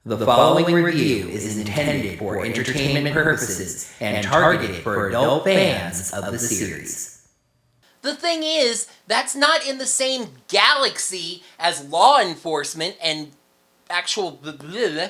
The following review is intended for entertainment purposes and targeted for adult fans of the series. The thing is, that's not in the same galaxy as law enforcement and actual blah.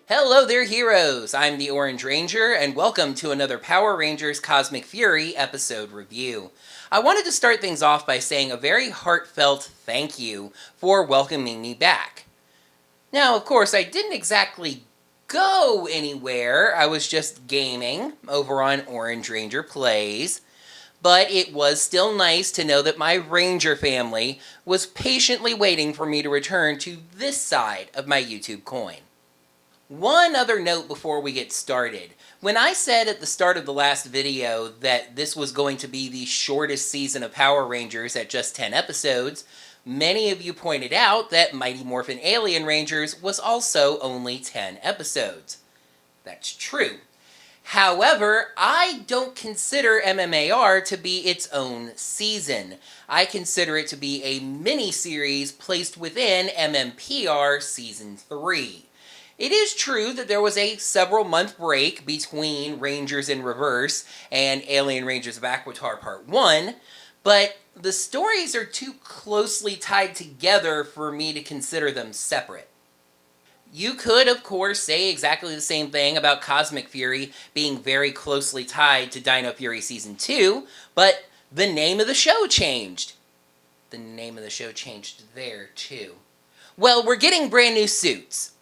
Hello there, heroes! I'm the Orange Ranger, and welcome to another Power Rangers Cosmic Fury episode review. I wanted to start things off by saying a very heartfelt thank you for welcoming me back. Now, of course, I didn't exactly go anywhere. I was just gaming over on Orange Ranger Plays. But it was still nice to know that my Ranger family was patiently waiting for me to return to this side of my YouTube coin. One other note before we get started. When I said at the start of the last video that this was going to be the shortest season of Power Rangers at just 10 episodes, many of you pointed out that Mighty Morphin Alien Rangers was also only 10 episodes. That's true. However, I don't consider MMAR to be its own season. I consider it to be a mini-series placed within MMPR Season 3. It is true that there was a several-month break between Rangers in Reverse and Alien Rangers of Aquitar Part 1, but the stories are too closely tied together for me to consider them separate. You could, of course, say exactly the same thing about Cosmic Fury being very closely tied to Dino Fury Season 2, but the name of the show changed. The name of the show changed there, too. Well, we're getting brand new suits.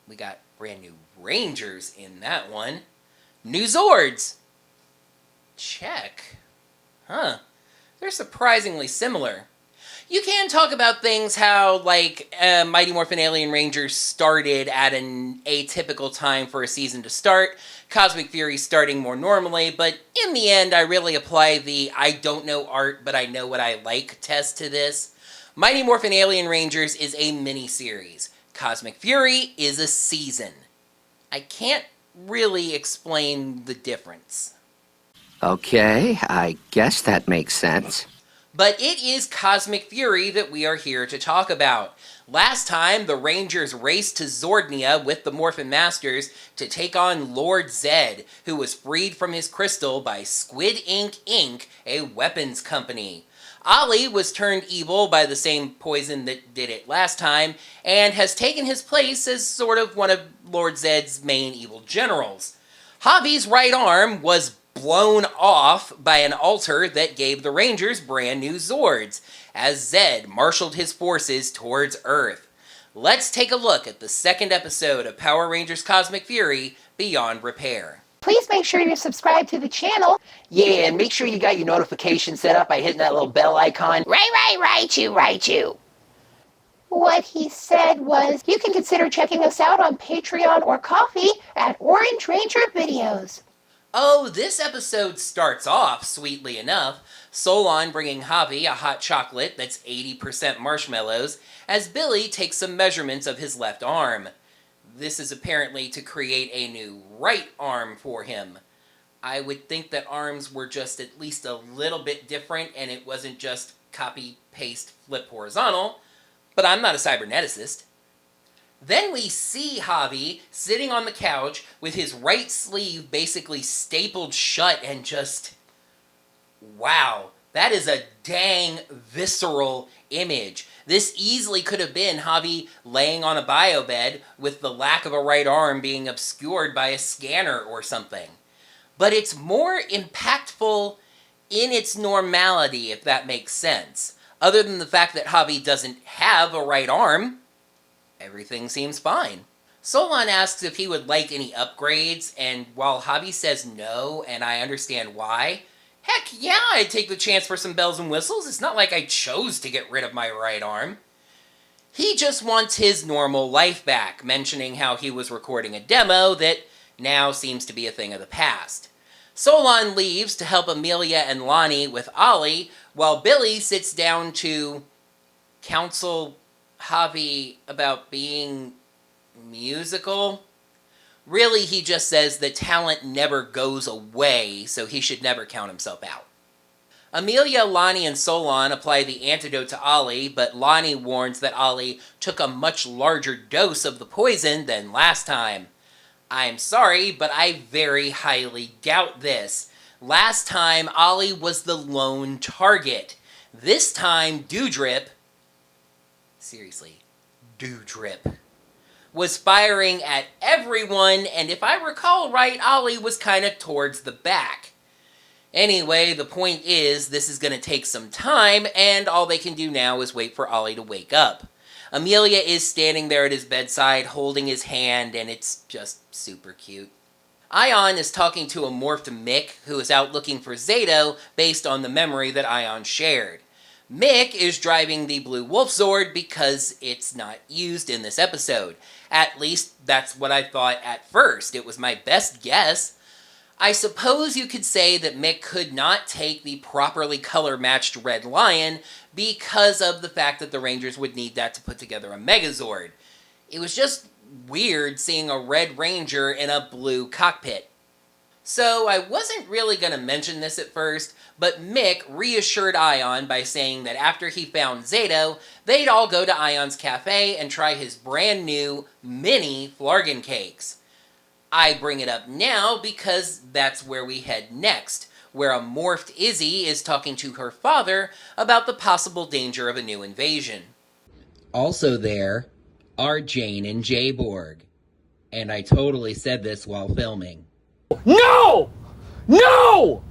We got brand new Rangers in that one. New Zords. Check. Huh. They're surprisingly similar. You can talk about things how, like, Mighty Morphin Alien Rangers started at an atypical time for a season to start, Cosmic Fury starting more normally, but in the end, I really apply the I don't know art, but I know what I like test to this. Mighty Morphin Alien Rangers is a mini-series. Cosmic Fury is a season. I can't really explain the difference. Okay, I guess that makes sense. But it is Cosmic Fury that we are here to talk about. Last time, the Rangers raced to Zordnia with the Morphin Masters to take on Lord Zedd, who was freed from his crystal by Squid Ink Inc., a weapons company. Ollie was turned evil by the same poison that did it last time, and has taken his place as sort of one of Lord Zedd's main evil generals. Javi's right arm was blown off by an altar that gave the Rangers brand new Zords, as Zedd marshaled his forces towards Earth. Let's take a look at the second episode of Power Rangers Cosmic Fury, Beyond Repair. Please make sure you subscribe to the channel. Yeah, and make sure you got your notifications set up by hitting that little bell icon. Right you. What he said was, you can consider checking us out on Patreon or Ko-fi at Orange Ranger Videos. Oh, this episode starts off, sweetly enough, Solon bringing Javi a hot chocolate that's 80% marshmallows, as Billy takes some measurements of his left arm. This is apparently to create a new right arm for him. I would think that arms were just at least a little bit different and it wasn't just copy, paste, flip horizontal, but I'm not a cyberneticist. Then we see Javi sitting on the couch with his right sleeve basically stapled shut and just... wow, that is a dang visceral image. This easily could have been Javi laying on a bio bed with the lack of a right arm being obscured by a scanner or something. But it's more impactful in its normality, if that makes sense. Other than the fact that Javi doesn't have a right arm, everything seems fine. Solon asks if he would like any upgrades, and while Javi says no, and I understand why, heck yeah, I'd take the chance for some bells and whistles. It's not like I chose to get rid of my right arm. He just wants his normal life back, mentioning how he was recording a demo that now seems to be a thing of the past. Solon leaves to help Amelia and Lonnie with Ollie, while Billy sits down to counsel Javi about being musical. Really, he just says that talent never goes away, so he should never count himself out. Amelia, Lonnie, and Solon apply the antidote to Ollie, but Lonnie warns that Ollie took a much larger dose of the poison than last time. I'm sorry, but I very highly doubt this. Last time, Ollie was the lone target. This time, Dewdrip, seriously, Dewdrip, was firing at everyone, and if I recall right, Ollie was kind of towards the back. Anyway, the point is, this is going to take some time, and all they can do now is wait for Ollie to wake up. Amelia is standing there at his bedside, holding his hand, and it's just super cute. Ion is talking to a morphed Mick, who is out looking for Zato based on the memory that Ion shared. Mick is driving the Blue Wolf Zord because it's not used in this episode. At least, that's what I thought at first. It was my best guess. I suppose you could say that Mick could not take the properly color-matched Red Lion because of the fact that the Rangers would need that to put together a Megazord. It was just weird seeing a Red Ranger in a blue cockpit. So I wasn't really going to mention this at first, but Mick reassured Ion by saying that after he found Zato, they'd all go to Ion's cafe and try his brand new mini Flargon cakes. I bring it up now because that's where we head next, where a morphed Izzy is talking to her father about the possible danger of a new invasion. Also there are Jane and Jayborg. And I totally said this while filming. No! No!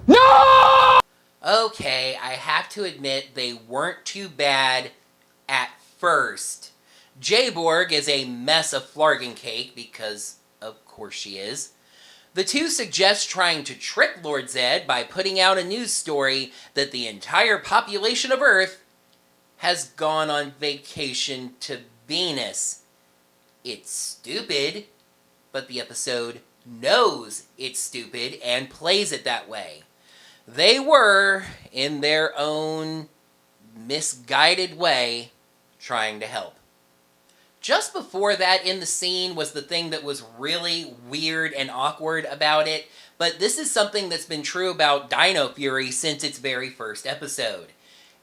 No! Okay, I have to admit they weren't too bad at first. Jayborg is a mess of Flargon cake because, of course she is. The two suggest trying to trick Lord Zedd by putting out a news story that the entire population of Earth has gone on vacation to Venus. It's stupid, but the episode knows it's stupid and plays it that way. They were, in their own misguided way, trying to help. Just before that in the scene was the thing that was really weird and awkward about it, but this is something that's been true about Dino Fury since its very first episode.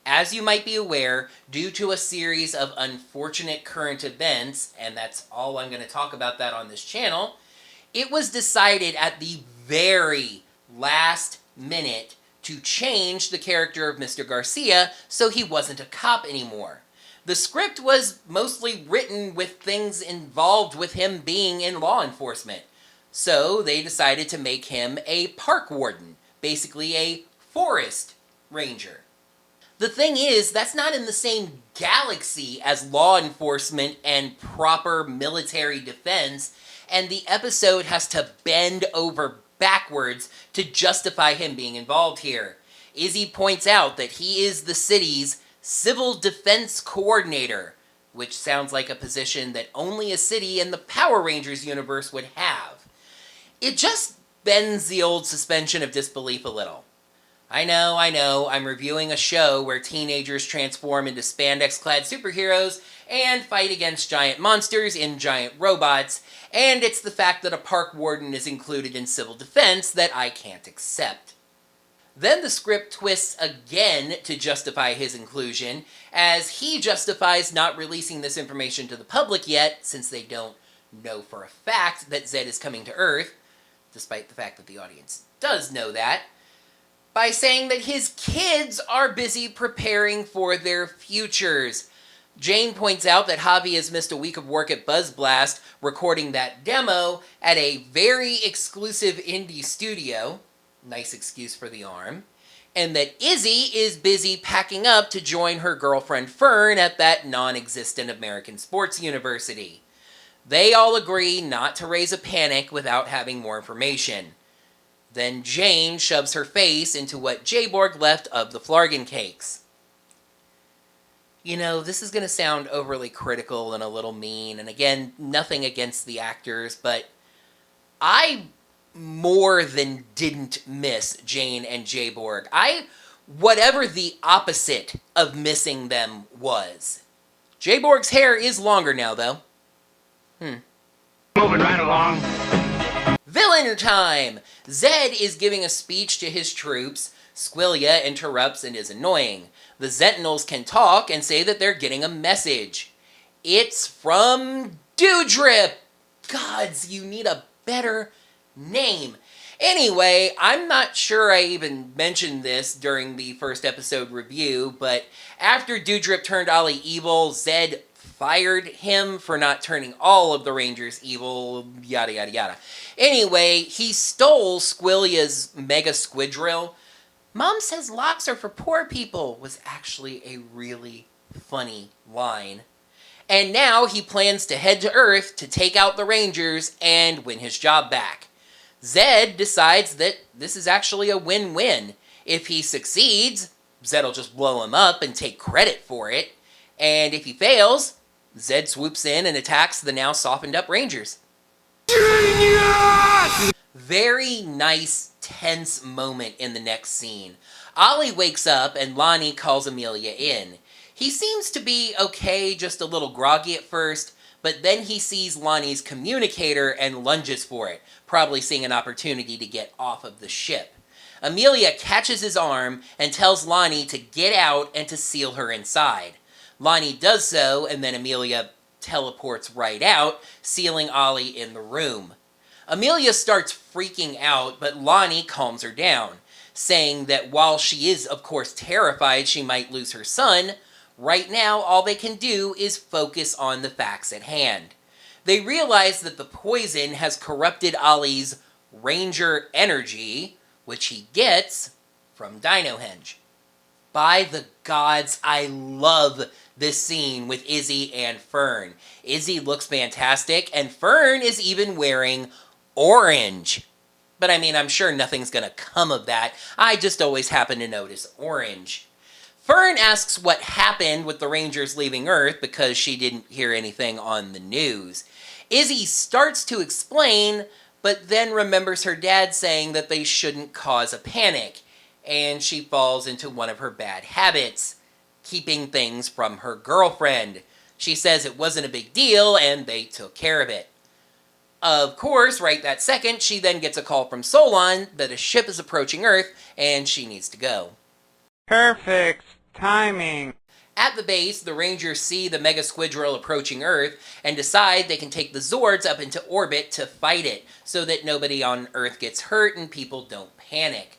As you might be aware, due to a series of unfortunate current events, and that's all I'm going to talk about that on this channel, it was decided at the very last minute to change the character of Mr. Garcia so he wasn't a cop anymore. The script was mostly written with things involved with him being in law enforcement. So they decided to make him a park warden, basically a forest ranger. The thing is, that's not in the same galaxy as law enforcement and proper military defense, and the episode has to bend over backwards to justify him being involved here. Izzy points out that he is the city's Civil Defense Coordinator, which sounds like a position that only a city in the Power Rangers universe would have. It just bends the old suspension of disbelief a little. I know, I'm reviewing a show where teenagers transform into spandex-clad superheroes and fight against giant monsters in giant robots, and it's the fact that a park warden is included in civil defense that I can't accept. Then the script twists again to justify his inclusion, as he justifies not releasing this information to the public yet, since they don't know for a fact that Zedd is coming to Earth, despite the fact that the audience does know that, by saying that his kids are busy preparing for their futures. Jane points out that Javi has missed a week of work at Buzz Blast recording that demo at a very exclusive indie studio, nice excuse for the arm, and that Izzy is busy packing up to join her girlfriend Fern at that non-existent American sports university. They all agree not to raise a panic without having more information. Then Jane shoves her face into what Jayborg left of the Flargon cakes. You know, this is going to sound overly critical and a little mean, and again, nothing against the actors, but I more than didn't miss Jane and Jayborg. Whatever the opposite of missing them was. Jayborg's hair is longer now, though. Moving right along. Villain time! Zedd is giving a speech to his troops, Squillia interrupts and is annoying. The Sentinels can talk and say that they're getting a message. It's from Dewdrip! Gods, you need a better name. Anyway, I'm not sure I even mentioned this during the first episode review, but after Dewdrip turned Ollie evil, Zedd fired him for not turning all of the Rangers evil, yada yada yada. Anyway, he stole Squillia's Mega Squidrill. Mom says locks are for poor people was actually a really funny line. And now he plans to head to Earth to take out the Rangers and win his job back. Zedd decides that this is actually a win-win. If he succeeds, Zedd will just blow him up and take credit for it. And if he fails, Zedd swoops in and attacks the now softened up Rangers. Genius! Very nice, tense moment in the next scene. Ollie wakes up and Lonnie calls Amelia in. He seems to be okay, just a little groggy at first, but then he sees Lonnie's communicator and lunges for it, probably seeing an opportunity to get off of the ship. Amelia catches his arm and tells Lonnie to get out and to seal her inside. Lonnie does so, and then Amelia teleports right out, sealing Ollie in the room. Amelia starts freaking out, but Lonnie calms her down, saying that while she is, of course, terrified she might lose her son, right now all they can do is focus on the facts at hand. They realize that the poison has corrupted Ollie's Ranger energy, which he gets from Dinohenge. By the gods, I love this scene with Izzy and Fern. Izzy looks fantastic, and Fern is even wearing orange. But I mean, I'm sure nothing's gonna come of that. I just always happen to notice orange. Fern asks what happened with the Rangers leaving Earth because she didn't hear anything on the news. Izzy starts to explain, but then remembers her dad saying that they shouldn't cause a panic, and she falls into one of her bad habits, keeping things from her girlfriend. She says it wasn't a big deal, and they took care of it. Of course, right that second, she then gets a call from Solon that a ship is approaching Earth, and she needs to go. Perfect timing. At the base, the Rangers see the Mega Squidrill approaching Earth and decide they can take the Zords up into orbit to fight it so that nobody on Earth gets hurt and people don't panic.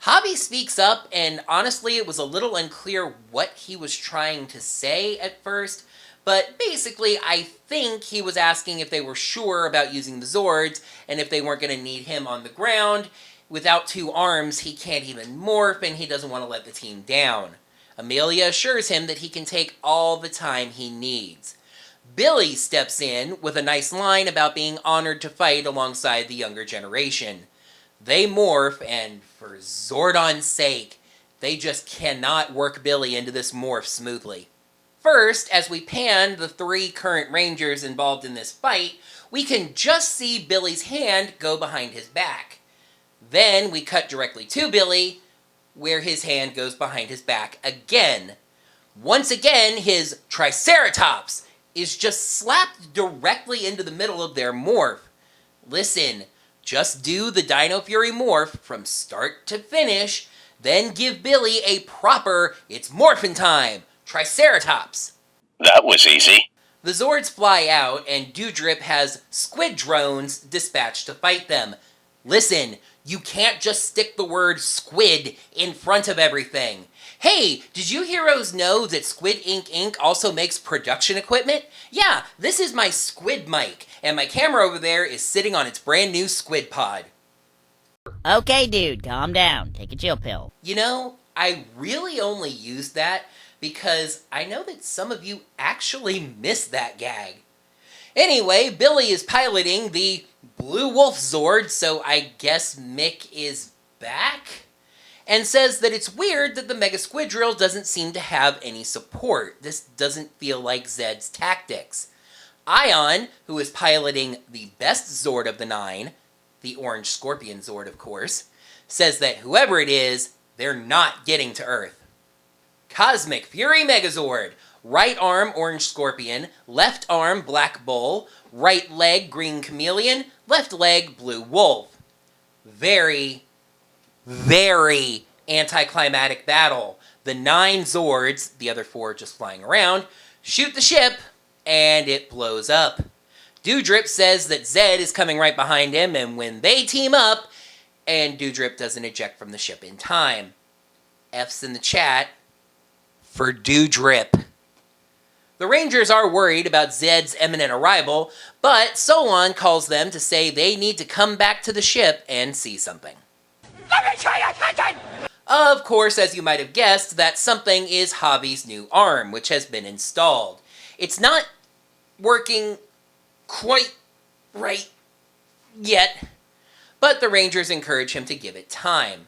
Javi speaks up, and honestly it was a little unclear what he was trying to say at first, but basically I think he was asking if they were sure about using the Zords and if they weren't going to need him on the ground. Without 2 arms, he can't even morph, and he doesn't want to let the team down. Amelia assures him that he can take all the time he needs. Billy steps in with a nice line about being honored to fight alongside the younger generation. They morph, and for Zordon's sake, they just cannot work Billy into this morph smoothly. First, as we pan the 3 current Rangers involved in this fight, we can just see Billy's hand go behind his back. Then we cut directly to Billy, where his hand goes behind his back again. Once again, his Triceratops is just slapped directly into the middle of their morph. Listen, just do the Dino Fury morph from start to finish, then give Billy a proper, it's morphin' time, Triceratops. That was easy. The Zords fly out, and Dewdrip has squid drones dispatched to fight them. Listen, you can't just stick the word squid in front of everything. Hey, did you heroes know that Squid Ink Inc. also makes production equipment? Yeah, this is my squid mic, and my camera over there is sitting on its brand new squid pod. Okay, dude, calm down. Take a chill pill. You know, I really only used that because I know that some of you actually missed that gag. Anyway, Billy is piloting the Blue Wolf Zord, so I guess Mick is back? And says that it's weird that the Mega Squidrill doesn't seem to have any support. This doesn't feel like Zedd's tactics. Ion, who is piloting the best Zord of the 9, the Orange Scorpion Zord of course, says that whoever it is, they're not getting to Earth. Cosmic Fury Megazord. Right arm, Orange Scorpion. Left arm, Black Bull. Right leg, Green Chameleon. Left leg, Blue Wolf. Very, very Anticlimactic battle. The 9 Zords, the other 4 just flying around, shoot the ship, and it blows up. Doudrip says that Zedd is coming right behind him, and when they team up, and Doudrip doesn't eject from the ship in time. F's in the chat for Doudrip. The Rangers are worried about Zedd's imminent arrival, but Solon calls them to say they need to come back to the ship and see something. Let me try attention! Of course, as you might have guessed, that something is Javi's new arm, which has been installed. It's not working quite right yet, but the Rangers encourage him to give it time.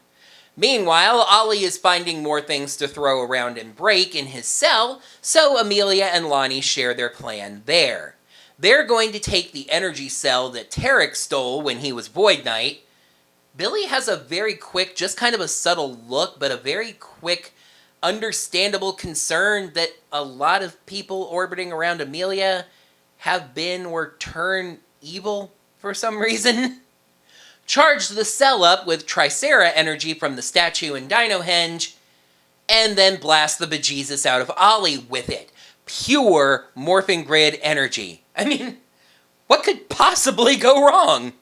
Meanwhile, Ollie is finding more things to throw around and break in his cell, so Amelia and Lonnie share their plan there. They're going to take the energy cell that Tarek stole when he was Void Knight. Billy has a very quick, just kind of a subtle look, but a very quick, understandable concern that a lot of people orbiting around Amelia have been or turn evil for some reason. Charge the cell up with Tricera energy from the statue in Dinohenge, and then blast the bejesus out of Ollie with it. Pure Morphing Grid energy. I mean, what could possibly go wrong?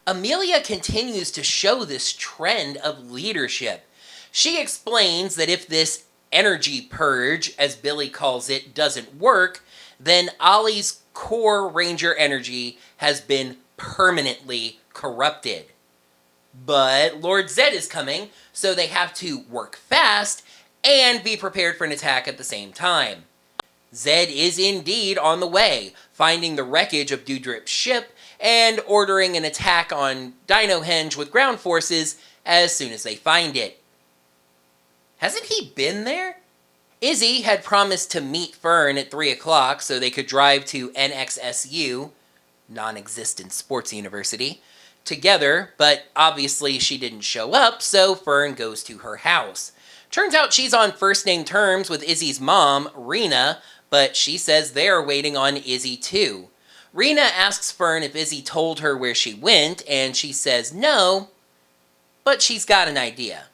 Amelia continues to show this trend of leadership. She explains that if this energy purge, as Billy calls it, doesn't work, then Ollie's core Ranger energy has been permanently corrupted. But Lord Zedd is coming, so they have to work fast and be prepared for an attack at the same time. Zedd is indeed on the way, finding the wreckage of Doudrip's ship and ordering an attack on Dinohenge with ground forces as soon as they find it. Hasn't he been there? Izzy had promised to meet Fern at 3 o'clock so they could drive to NXSU, non-existent sports university, together, but obviously she didn't show up, so Fern goes to her house. Turns out she's on first-name terms with Izzy's mom, Rena, but she says they're waiting on Izzy too. Rena asks Fern if Izzy told her where she went, and she says no, but she's got an idea.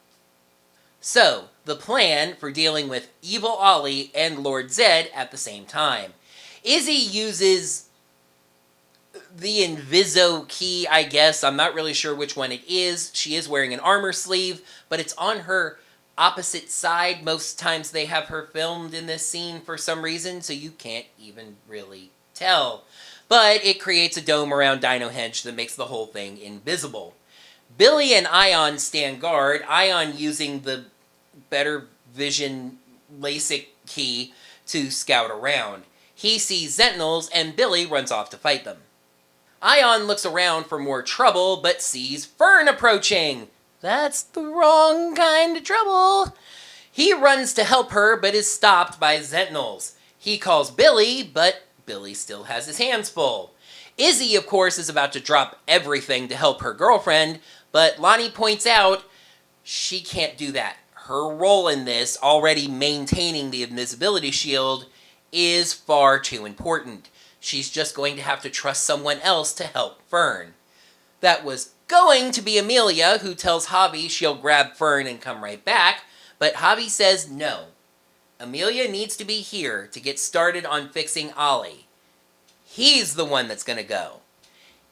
So, the plan for dealing with Evil Ollie and Lord Zedd at the same time. Izzy uses the Inviso key, I guess. I'm not really sure which one it is. She is wearing an armor sleeve, but it's on her opposite side. Most times they have her filmed in this scene for some reason, so you can't even really tell. But it creates a dome around Dinohenge that makes the whole thing invisible. Billy and Ion stand guard, Ion using the Better Vision LASIK key to scout around. He sees Sentinels, and Billy runs off to fight them. Ion looks around for more trouble, but sees Fern approaching. That's the wrong kind of trouble. He runs to help her, but is stopped by Sentinels. He calls Billy, but Billy still has his hands full. Izzy, of course, is about to drop everything to help her girlfriend, but Lonnie points out she can't do that. Her role in this, already maintaining the invisibility shield, is far too important. She's just going to have to trust someone else to help Fern. That was going to be Amelia, who tells Javi she'll grab Fern and come right back, but Javi says no. Amelia needs to be here to get started on fixing Ollie. He's the one that's going to go.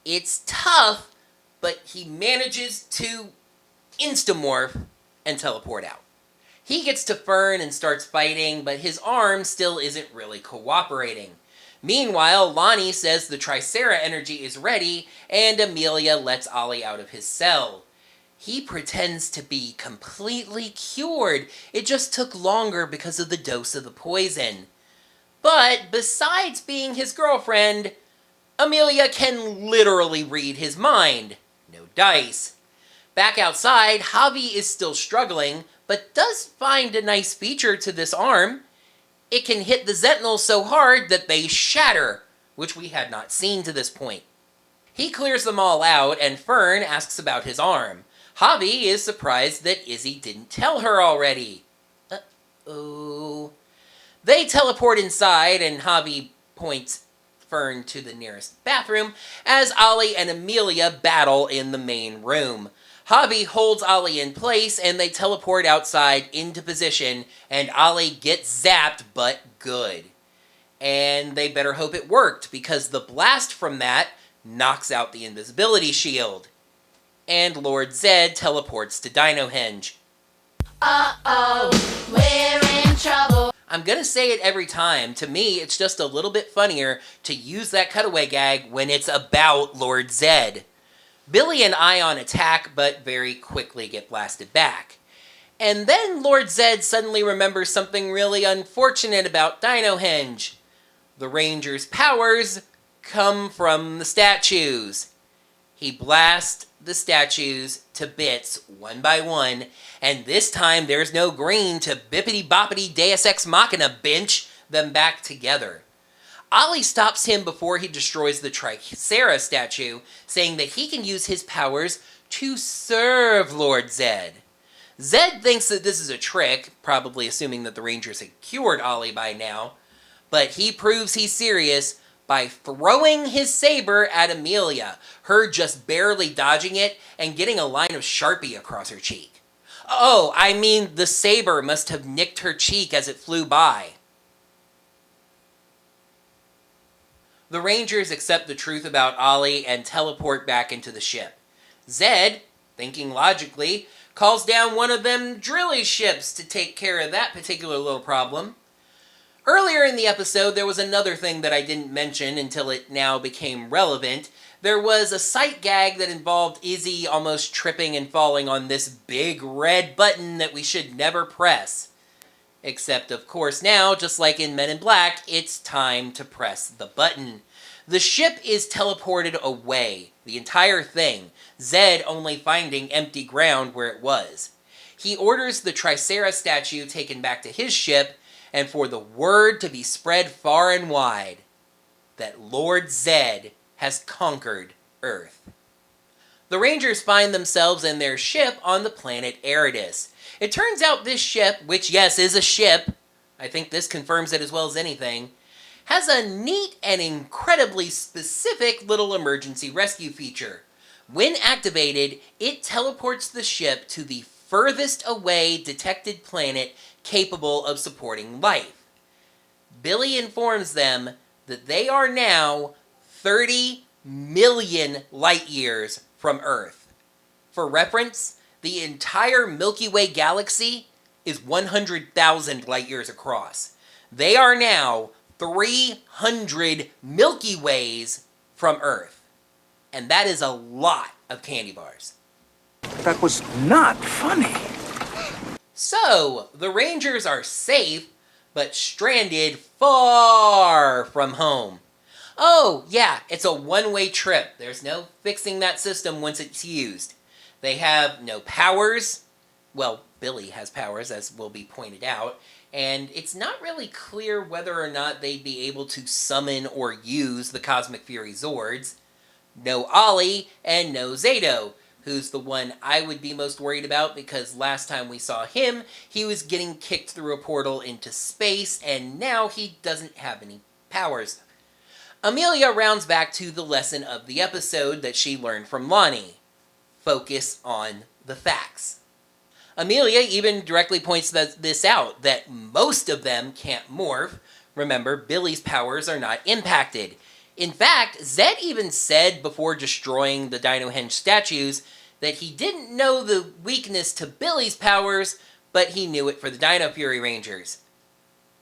It's tough, but he manages to instamorph and teleport out. He gets to Fern and starts fighting, but his arm still isn't really cooperating. Meanwhile, Lonnie says the Tricera energy is ready, and Amelia lets Ollie out of his cell. He pretends to be completely cured. It just took longer because of the dose of the poison. But besides being his girlfriend, Amelia can literally read his mind. No dice. Back outside, Javi is still struggling, but does find a nice feature to this arm. It can hit the Sentinels so hard that they shatter, which we had not seen to this point. He clears them all out, and Fern asks about his arm. Javi is surprised that Izzy didn't tell her already. Uh-oh. They teleport inside, and Javi points Fern to the nearest bathroom as Ollie and Amelia battle in the main room. Javi holds Ollie in place and they teleport outside into position, and Ollie gets zapped, but good. And they better hope it worked, because the blast from that knocks out the invisibility shield. And Lord Zedd teleports to Dinohenge. Uh-oh, we're in trouble. I'm gonna say it every time. To me, it's just a little bit funnier to use that cutaway gag when it's about Lord Zedd. Billy and Ion attack, but very quickly get blasted back. And then Lord Zedd suddenly remembers something really unfortunate about Dinohenge. The Ranger's powers come from the statues. He blasts the statues to bits one by one, and this time there's no green to bippity-boppity Deus Ex Machina bench them back together. Ollie stops him before he destroys the Tricera statue, saying that he can use his powers to serve Lord Zedd. Zedd thinks that this is a trick, probably assuming that the Rangers had cured Ollie by now, but he proves he's serious by throwing his saber at Amelia, her just barely dodging it and getting a line of Sharpie across her cheek. Oh, I mean, the saber must have nicked her cheek as it flew by. The Rangers accept the truth about Ollie and teleport back into the ship. Zedd, thinking logically, calls down one of them drilly ships to take care of that particular little problem. Earlier in the episode, there was another thing that I didn't mention until it now became relevant. There was a sight gag that involved Izzy almost tripping and falling on this big red button that we should never press. Except, of course, now, just like in Men in Black, it's time to press the button. The ship is teleported away, the entire thing, Zedd only finding empty ground where it was. He orders the Tricera statue taken back to his ship, and for the word to be spread far and wide that Lord Zedd has conquered Earth. The Rangers find themselves in their ship on the planet Eridus. It turns out this ship, which yes is a ship, I think this confirms it as well as anything, has a neat and incredibly specific little emergency rescue feature. When activated, it teleports the ship to the furthest away detected planet capable of supporting life. Billy informs them that they are now 30 million light years from Earth. For reference, the entire Milky Way galaxy is 100,000 light years across. They are now 300 Milky Ways from Earth. And that is a lot of candy bars. That was not funny. So, the Rangers are safe, but stranded far from home. Oh, yeah, it's a one-way trip. There's no fixing that system once it's used. They have no powers. Well, Billy has powers, as will be pointed out. And it's not really clear whether or not they'd be able to summon or use the Cosmic Fury Zords. No Ollie, and no Zato, who's the one I would be most worried about, because last time we saw him, he was getting kicked through a portal into space, and now he doesn't have any powers. Amelia rounds back to the lesson of the episode that she learned from Lonnie. Focus on the facts. Amelia even directly points this out, that most of them can't morph. Remember, Billy's powers are not impacted. In fact, Zedd even said before destroying the Dinohenge statues that he didn't know the weakness to Billy's powers, but he knew it for the Dino Fury Rangers.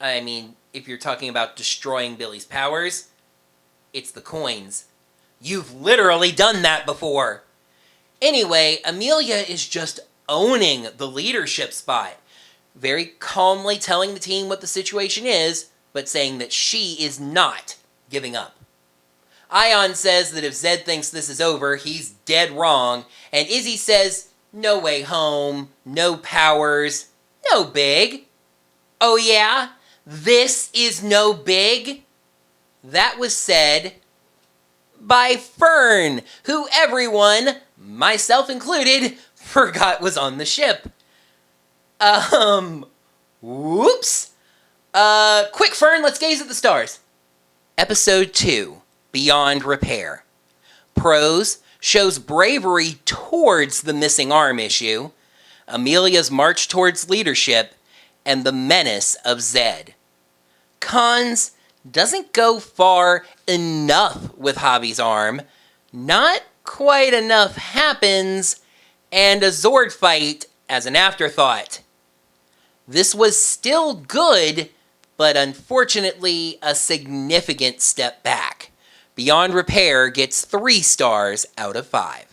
I mean, if you're talking about destroying Billy's powers, it's the coins. You've literally done that before. Anyway, Amelia is just owning the leadership spot, very calmly telling the team what the situation is, but saying that she is not giving up. Ion says that if Zedd thinks this is over, he's dead wrong, and Izzy says, no way home, no powers, no big. Oh yeah? This is no big? That was said by Fern, who everyone, myself included, forgot was on the ship. Whoops. Quick, Fern, let's gaze at the stars. Episode 2. Beyond Repair. Pros, shows bravery towards the missing arm issue, Amelia's march towards leadership, and the menace of Zedd. Cons doesn't go far enough with Javi's arm, not quite enough happens, and a Zord fight as an afterthought. This was still good, but unfortunately a significant step back. Beyond Repair gets 3 stars out of 5.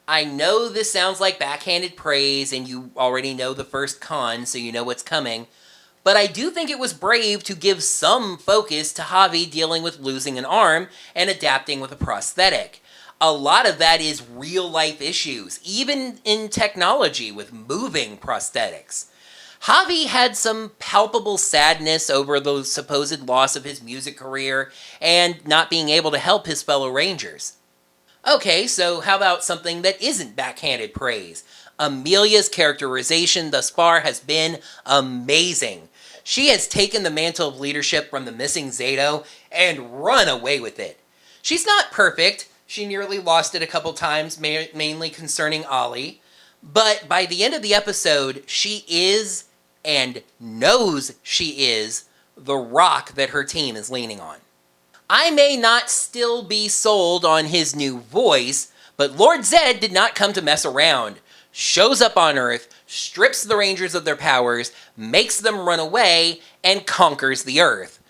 I know this sounds like backhanded praise and you already know the first con, so you know what's coming, but I do think it was brave to give some focus to Javi dealing with losing an arm and adapting with a prosthetic. A lot of that is real-life issues, even in technology with moving prosthetics. Javi had some palpable sadness over the supposed loss of his music career and not being able to help his fellow Rangers. Okay, so how about something that isn't backhanded praise? Amelia's characterization thus far has been amazing. She has taken the mantle of leadership from the missing Zato and run away with it. She's not perfect. She nearly lost it a couple times, mainly concerning Ollie. But by the end of the episode, she is, and knows she is, the rock that her team is leaning on. I may not still be sold on his new voice, but Lord Zedd did not come to mess around. Shows up on Earth, strips the Rangers of their powers, makes them run away, and conquers the Earth.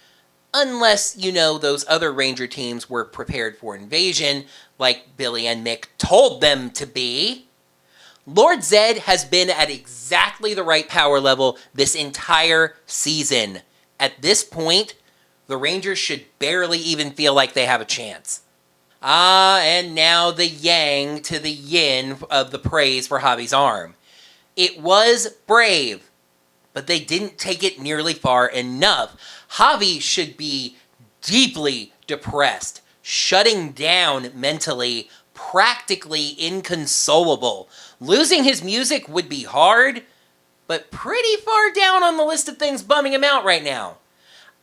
Unless, those other Ranger teams were prepared for invasion, like Billy and Mick told them to be. Lord Zedd has been at exactly the right power level this entire season. At this point, the Rangers should barely even feel like they have a chance. And now the yang to the yin of the praise for Javi's arm. It was brave, but they didn't take it nearly far enough. Javi should be deeply depressed, shutting down mentally, practically inconsolable. Losing his music would be hard, but pretty far down on the list of things bumming him out right now.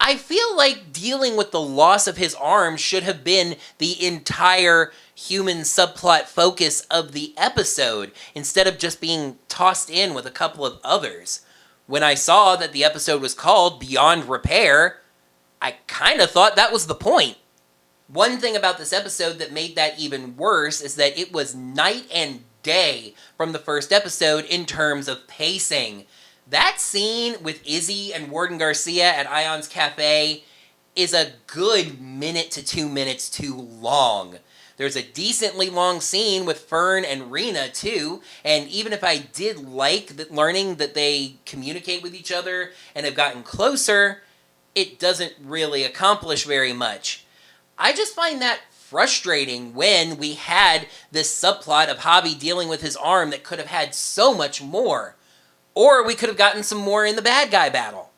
I feel like dealing with the loss of his arm should have been the entire human subplot focus of the episode, instead of just being tossed in with a couple of others. When I saw that the episode was called Beyond Repair, I kind of thought that was the point. One thing about this episode that made that even worse is that it was night and day from the first episode in terms of pacing. That scene with Izzy and Warden Garcia at Ion's Cafe is a good minute to 2 minutes too long. There's a decently long scene with Fern and Rena too, and even if I did like learning that they communicate with each other and have gotten closer, it doesn't really accomplish very much. I just find that frustrating when we had this subplot of Javi dealing with his arm that could have had so much more. Or we could have gotten some more in the bad guy battle.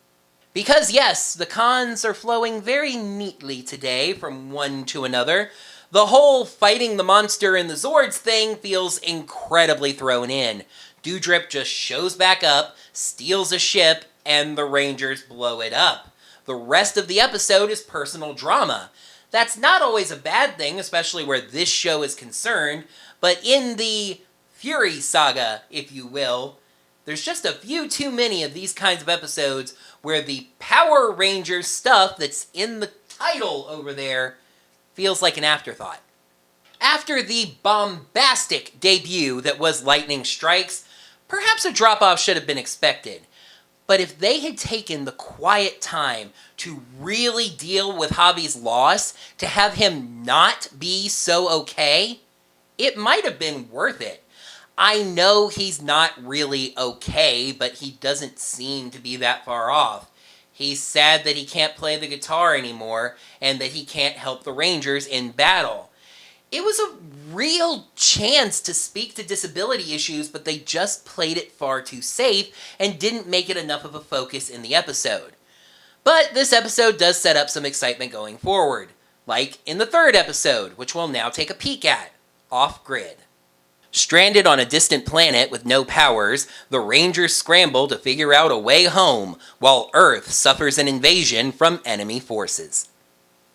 Because yes, the cons are flowing very neatly today from one to another. The whole fighting the monster and the Zords thing feels incredibly thrown in. Doudrip just shows back up, steals a ship, and the Rangers blow it up. The rest of the episode is personal drama. That's not always a bad thing, especially where this show is concerned, but in the Fury saga, if you will, there's just a few too many of these kinds of episodes where the Power Rangers stuff that's in the title over there feels like an afterthought. After the bombastic debut that was Lightning Strikes, perhaps a drop-off should have been expected. But if they had taken the quiet time to really deal with Javi's loss, to have him not be so okay, it might have been worth it. I know he's not really okay, but he doesn't seem to be that far off. He's sad that he can't play the guitar anymore, and that he can't help the Rangers in battle. It was a real chance to speak to disability issues, but they just played it far too safe and didn't make it enough of a focus in the episode. But this episode does set up some excitement going forward, like in the third episode, which we'll now take a peek at, Off-Grid. Stranded on a distant planet with no powers, the Rangers scramble to figure out a way home, while Earth suffers an invasion from enemy forces.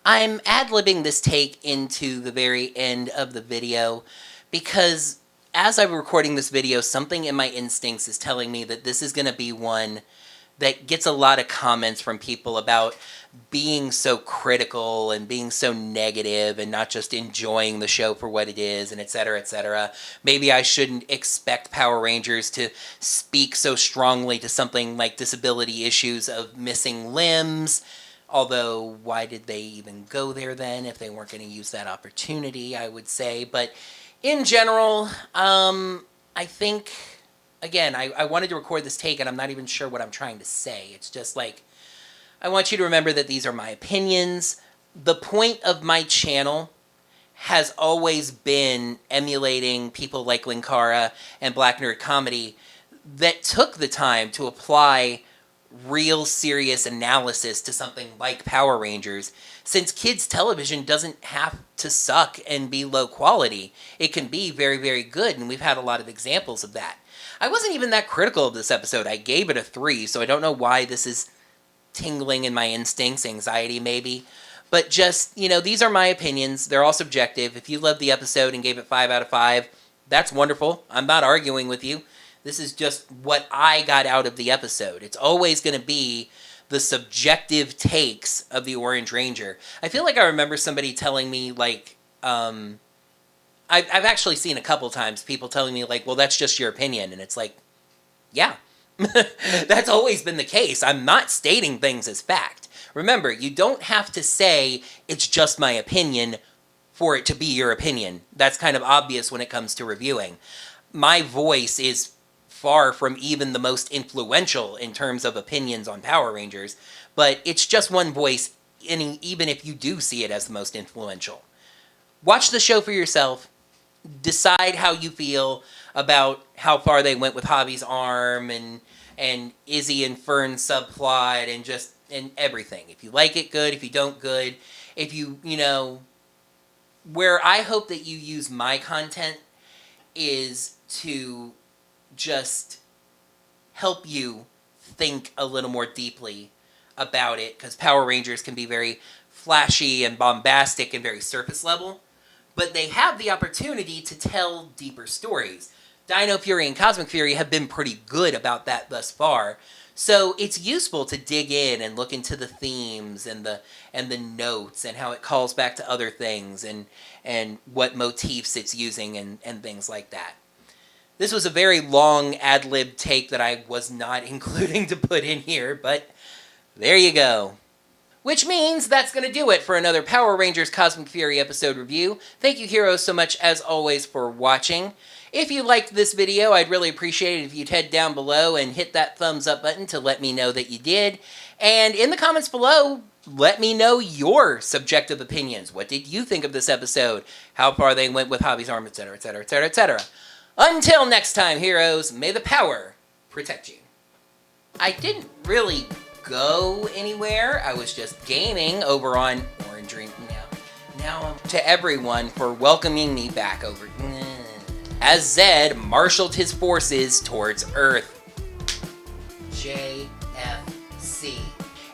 I'm ad-libbing this take into the very end of the video because as I'm recording this video, something in my instincts is telling me that this is going to be one that gets a lot of comments from people about being so critical and being so negative and not just enjoying the show for what it is and etc. etc. Maybe I shouldn't expect Power Rangers to speak so strongly to something like disability issues of missing limbs. Although, why did they even go there then if they weren't going to use that opportunity, I would say. But in general, I think, again, I wanted to record this take and I'm not even sure what I'm trying to say. It's just like, I want you to remember that these are my opinions. The point of my channel has always been emulating people like Linkara and Black Nerd Comedy that took the time to apply real serious analysis to something like Power Rangers, since kids television doesn't have to suck and be low quality. It can be very, very good, and we've had a lot of examples of that. I wasn't even that critical of this episode. I gave it a 3, so I don't know why this is tingling in my instincts, anxiety maybe. But just, you know, these are my opinions. They're all subjective. If you loved the episode and gave it 5 out of 5, that's wonderful. I'm not arguing with you. This is just what I got out of the episode. It's always going to be the subjective takes of the Orange Ranger. I feel like I remember somebody telling me, like, I've actually seen a couple times people telling me, like, well, that's just your opinion. And it's like, yeah, that's always been the case. I'm not stating things as fact. Remember, you don't have to say it's just my opinion for it to be your opinion. That's kind of obvious when it comes to reviewing. My voice is far from even the most influential in terms of opinions on Power Rangers, but it's just one voice, even if you do see it as the most influential. Watch the show for yourself. Decide how you feel about how far they went with Javi's arm and Izzy and Fern subplot and everything. If you like it, good. If you don't, good. If you know, where I hope that you use my content is to just help you think a little more deeply about it, because Power Rangers can be very flashy and bombastic and very surface level, but they have the opportunity to tell deeper stories. Dino Fury and Cosmic Fury have been pretty good about that thus far, so it's useful to dig in and look into the themes and the notes and how it calls back to other things and what motifs it's using and things like that. This was a very long ad-lib take that I was not including to put in here, but there you go. Which means that's going to do it for another Power Rangers Cosmic Fury episode review. Thank you, heroes, so much, as always, for watching. If you liked this video, I'd really appreciate it if you'd head down below and hit that thumbs up button to let me know that you did. And in the comments below, let me know your subjective opinions. What did you think of this episode? How far they went with Javi's arm, etc., etc., etc., etc. Until next time, heroes, may the power protect you. I didn't really go anywhere. I was just gaming over on Orange Ranger. Now to everyone for welcoming me back over. As Zedd marshaled his forces towards Earth. JFC.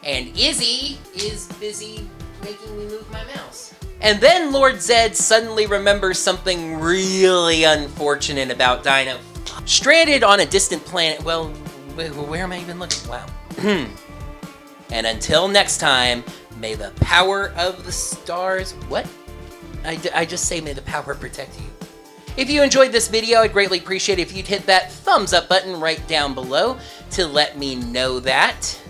And Izzy is busy making me move my mouse. And then Lord Zedd suddenly remembers something really unfortunate about Dino. Stranded on a distant planet, well, where am I even looking? Wow. And until next time, may the power of the stars... What? I just say may the power protect you. If you enjoyed this video, I'd greatly appreciate it if you'd hit that thumbs up button right down below to let me know that.